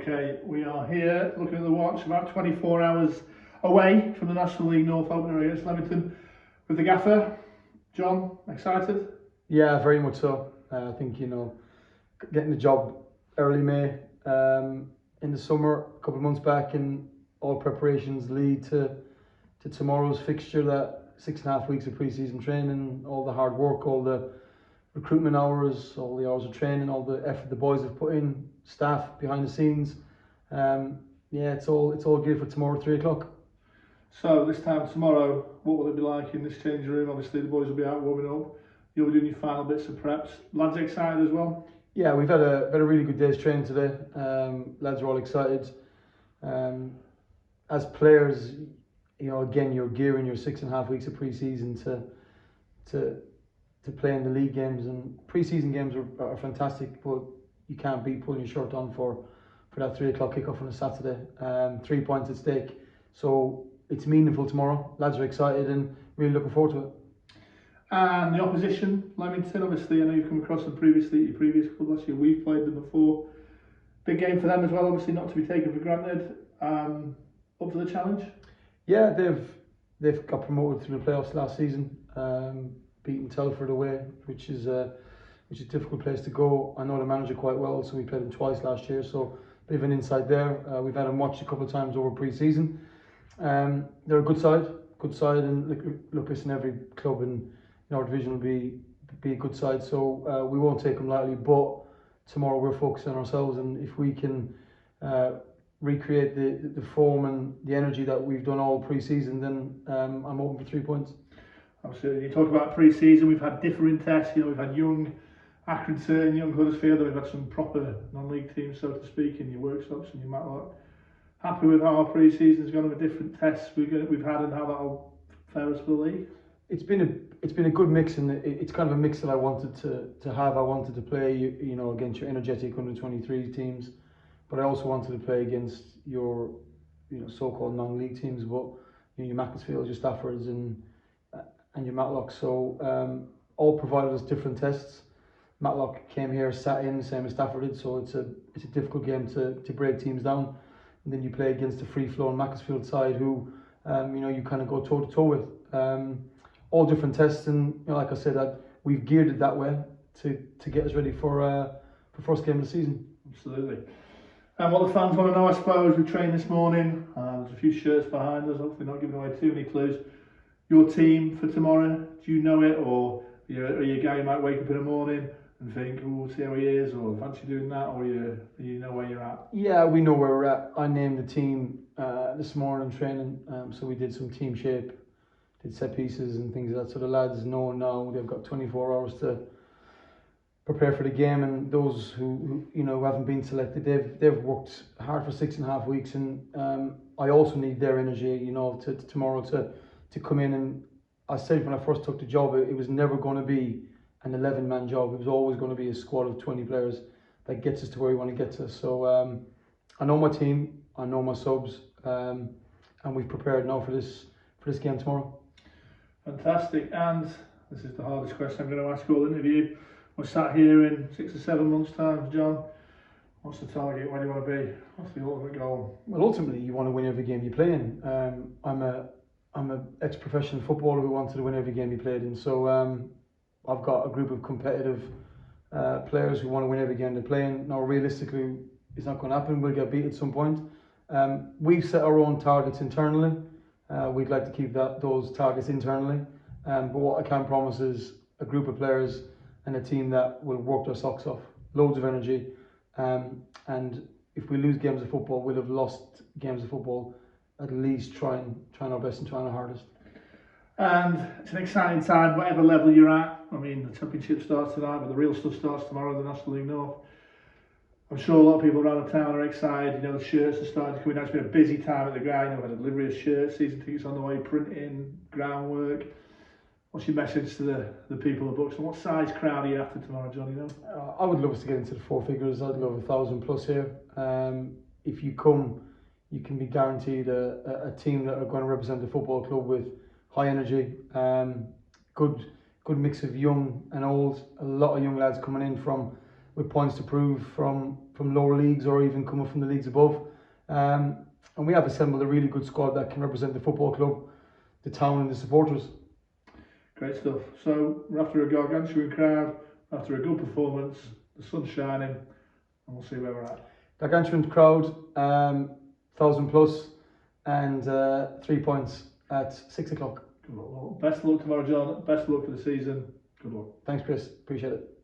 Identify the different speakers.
Speaker 1: Okay, we are here looking at the watch, about 24 hours away from the National League North opener against Leamington with the gaffer. John, excited?
Speaker 2: Yeah, very much so. I think, getting the job early May, in the summer, a couple of months back, and all preparations lead to tomorrow's fixture, that 6.5 weeks of pre-season training, all the hard work, all the recruitment hours, all the hours of training, all the effort the boys have put in, staff behind the scenes. It's all geared for tomorrow at 3 o'clock.
Speaker 1: So this time tomorrow, what will it be like in this changing room? Obviously the boys will be out warming up. You'll be doing your final bits of preps. Lads excited as well?
Speaker 2: Yeah, we've had a really good day's training today. Lads are all excited. As players, again, you're gearing your 6.5 weeks of pre-season to play in the league games, and pre-season games are fantastic, but you can't beat pulling your shirt on for that 3 o'clock kickoff on a Saturday. 3 points at stake, so it's meaningful tomorrow. Lads are excited and really looking forward to it.
Speaker 1: And the opposition, Leamington, obviously I know you've come across them previously, your previous club last year, we've played them before. Big game for them as well, obviously not to be taken for granted. Up for the challenge?
Speaker 2: Yeah, they've got promoted through the playoffs last season, beating Telford away, which is a difficult place to go. I know the manager quite well, so we played him twice last year, so a bit of an insight there. We've had him watched a couple of times over pre-season. They're a good side, and look, listen, every club in our division will be a good side, so we won't take them lightly, but tomorrow we're focusing on ourselves, and if we can recreate the form and the energy that we've done all pre-season, then I'm open for 3 points.
Speaker 1: Absolutely. You talk about pre-season, we've had differing tests, we've had young Accrington and young Huddersfield, and we've had some proper non-league teams, so to speak, in your workshops and your Matlock. Happy with how our pre-season's gone, with different tests we've had and how that'll fare us for the league?
Speaker 2: It's been a good mix, and it's kind of a mix that I wanted to have. I wanted to play, against your energetic under-23 teams, but I also wanted to play against your, so-called non-league teams, but your Macclesfields, your Staffords, and your Matlock. So all provided us different tests. Matlock came here, sat in the same as Stafford did, so it's a difficult game to break teams down. And then you play against a free-flowing Macclesfield side who, you kind of go toe-to-toe with. All different tests, and like I said, that we've geared it that way to get us ready for first game of the season.
Speaker 1: Absolutely. And what the fans want to know, I suppose, we trained this morning. There's a few shirts behind us, hopefully not giving away too many clues. Your team for tomorrow, do you know it, or are you a guy who might wake up in the morning and think, oh, see how he is, or fancy doing that, or you know where you're at?
Speaker 2: Yeah, we know where we're at. I named the team this morning training, so we did some team shape, did set pieces and things like that, so the lads know now they've got 24 hours to prepare for the game, and those who haven't been selected, they've worked hard for 6.5 weeks, and I also need their energy, to tomorrow to come in. And I said when I first took the job, it was never going to be an 11-man job. It was always going to be a squad of 20 players that gets us to where we want to get to. So I know my team, I know my subs, and we've prepared now for this game tomorrow.
Speaker 1: Fantastic. And this is the hardest question I'm going to ask all interview. We're sat here in 6 or 7 months' time, John. What's the target? Where do you want to be? What's the ultimate goal?
Speaker 2: Well, ultimately, you want to win every game you play in. I'm an ex-professional footballer who wanted to win every game he played in. So I've got a group of competitive players who want to win every game they play in. Now, realistically, it's not going to happen. We'll get beat at some point. We've set our own targets internally. We'd like to keep those targets internally. But what I can promise is a group of players and a team that will work their socks off. Loads of energy. And if we lose games of football, we'll have lost games of football at least trying our best and trying our hardest.
Speaker 1: And it's an exciting time, whatever level you're at. I mean, the championship starts tonight, but the real stuff starts tomorrow, the National League North. I'm sure a lot of people around the town are excited. The shirts are starting to come in. It's been a busy time at the ground. We've had a delivery of shirts, season tickets on the way, printing, groundwork. What's your message to the people of Buxton? What size crowd are you after tomorrow, John?
Speaker 2: I would love us to get into the 4 figures. I'd love 1,000 plus here. If you come, you can be guaranteed a team that are going to represent the football club with high energy, good mix of young and old. A lot of young lads coming in from with points to prove from lower leagues or even coming from the leagues above. And we have assembled a really good squad that can represent the football club, the town and the supporters.
Speaker 1: Great stuff. So we're after a gargantuan crowd, after a good performance, the sun's shining, and we'll see where we're at.
Speaker 2: Gargantuan crowd, 1,000 plus, and 3 points at 6 o'clock.
Speaker 1: Good luck. Well, best of luck tomorrow, John. Best of luck for the season. Good luck.
Speaker 2: Thanks, Chris. Appreciate it.